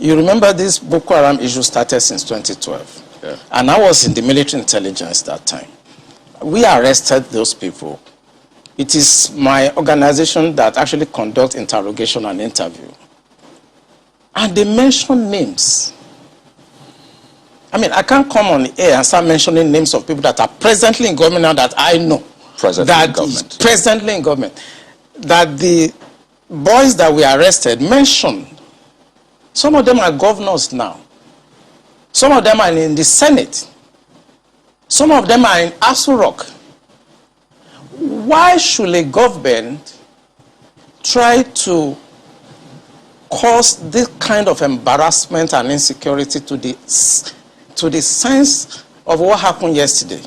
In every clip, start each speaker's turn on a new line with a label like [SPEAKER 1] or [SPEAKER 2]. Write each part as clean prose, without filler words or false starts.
[SPEAKER 1] You remember this Boko Haram issue started since 2012.
[SPEAKER 2] Yeah.
[SPEAKER 1] And I was in the military intelligence that time. We arrested those people. It is my organization that actually conducts interrogation and interview. And they mention names. I mean, I can't come on air and start mentioning names of people that are presently in government now that I know. Presently in government. That the boys that we arrested mentioned. Some of them are governors now. Some of them are in the Senate. Some of them are in Aso Rock. Why should a government try to cause this kind of embarrassment and insecurity to the sense of what happened yesterday?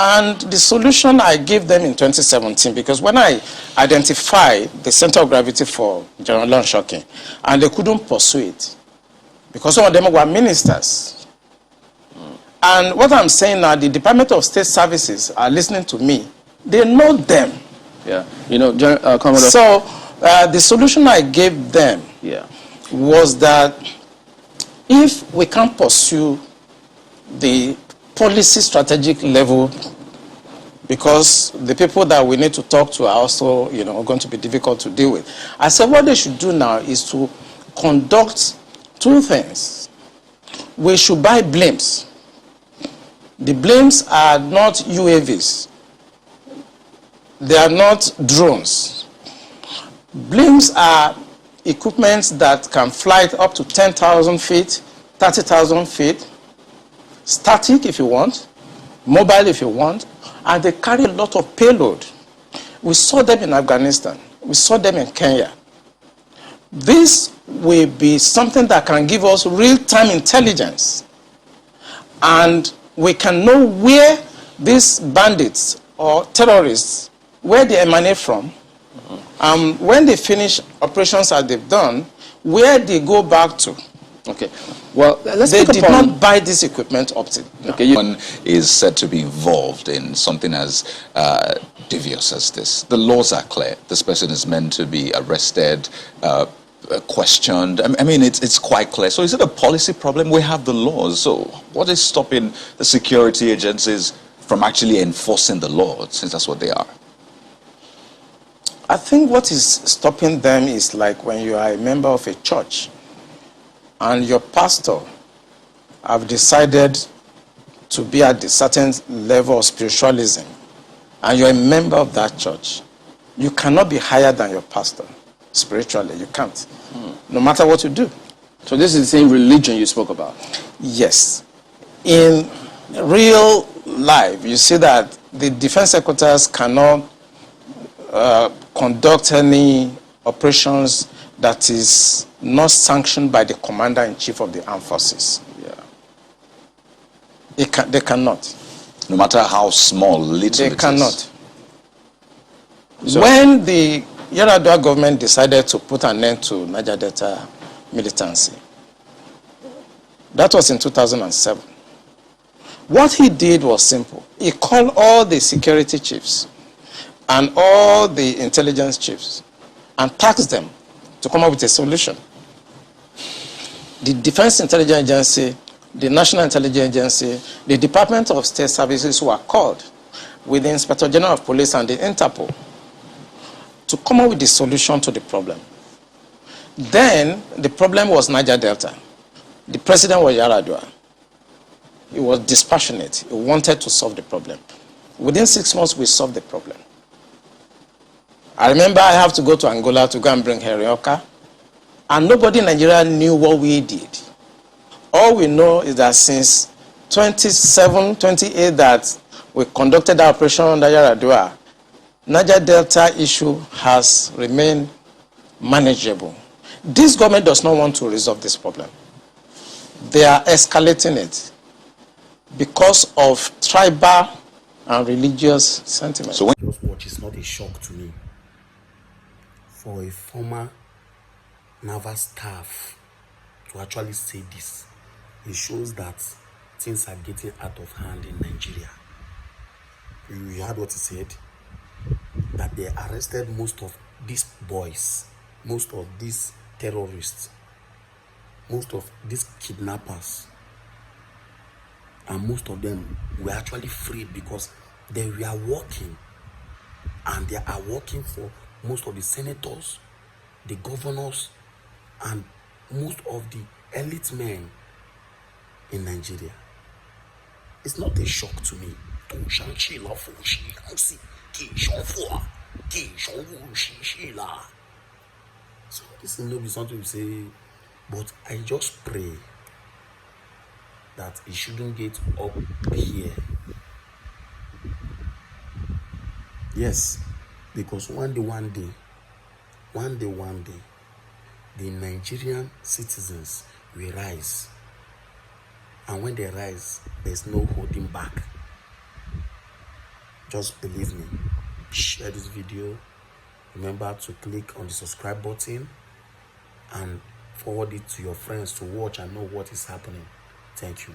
[SPEAKER 1] And the solution I gave them in 2017, because when I identified the center of gravity for General Lonshokin, and they couldn't pursue it, because some of them were ministers. And what I'm saying now, the Department of State Services are listening to me. They know them.
[SPEAKER 2] Yeah, you know, Commodore.
[SPEAKER 1] So the solution I gave them was that if we can't pursue the policy strategic level, because the people that we need to talk to are also, going to be difficult to deal with. I said what they should do now is to conduct two things. We should buy blimps. The blimps are not UAVs. They are not drones. Blimps are equipment that can fly up to 10,000 feet, 30,000 feet, static if you want, mobile if you want, and they carry a lot of payload. We saw them in Afghanistan. We saw them in Kenya. This will be something that can give us real-time intelligence. And we can know where these bandits or terrorists, where they emanate from, when they finish operations as they've done, where they go back to.
[SPEAKER 2] Okay. Well,
[SPEAKER 1] they did not buy this equipment up to now.
[SPEAKER 3] Okay, one is said to be involved in something as devious as this. The laws are clear. This person is meant to be arrested, questioned. I mean, it's quite clear. So is it a policy problem? We have the laws. So what is stopping the security agencies from actually enforcing the law, since that's what they are?
[SPEAKER 1] I think what is stopping them is like when you are a member of a church and your pastor have decided to be at a certain level of spiritualism, and you're a member of that church, you cannot be higher than your pastor spiritually. You can't, no matter what you do.
[SPEAKER 2] So this is the same religion you spoke about?
[SPEAKER 1] Yes. In real life, you see that the defense secretaries cannot conduct any operations that is not sanctioned by the commander-in-chief of the armed forces. Yeah. They cannot.
[SPEAKER 3] No matter how small, little
[SPEAKER 1] they cannot. So when the Yar'Adua government decided to put an end to Niger Delta militancy, that was in 2007. What he did was simple. He called all the security chiefs and all the intelligence chiefs and tasked them to come up with a solution. The Defense Intelligence Agency, the National Intelligence Agency, the Department of State Services were called with the Inspector General of Police and the Interpol to come up with the solution to the problem. Then the problem was Niger Delta. The president was Yar'Adua. He was dispassionate. He wanted to solve the problem. Within 6 months, we solved the problem. I remember I have to go to Angola to go and bring Herioka, and nobody in Nigeria knew what we did. All we know is that since 27, 28 that we conducted our operation under Yar'Adua, Niger Delta issue has remained manageable. This government does not want to resolve this problem. They are escalating it because of tribal and religious sentiment.
[SPEAKER 4] So just watch is not a shock to me. For a former naval staff to actually say this, it shows that things are getting out of hand in Nigeria. You heard what he said? That they arrested most of these boys, most of these terrorists, most of these kidnappers, and most of them were actually freed because they were working, and they are working for most of the senators, the governors, and most of the elite men in Nigeria. It's not a shock to me. So this is not be something we say, but I just pray that it shouldn't get up here. Yes, because one day, the Nigerian citizens will rise. And when they rise, there's no holding back. Just believe me. Share this video. Remember to click on the subscribe button and forward it to your friends to watch and know what is happening. Thank you.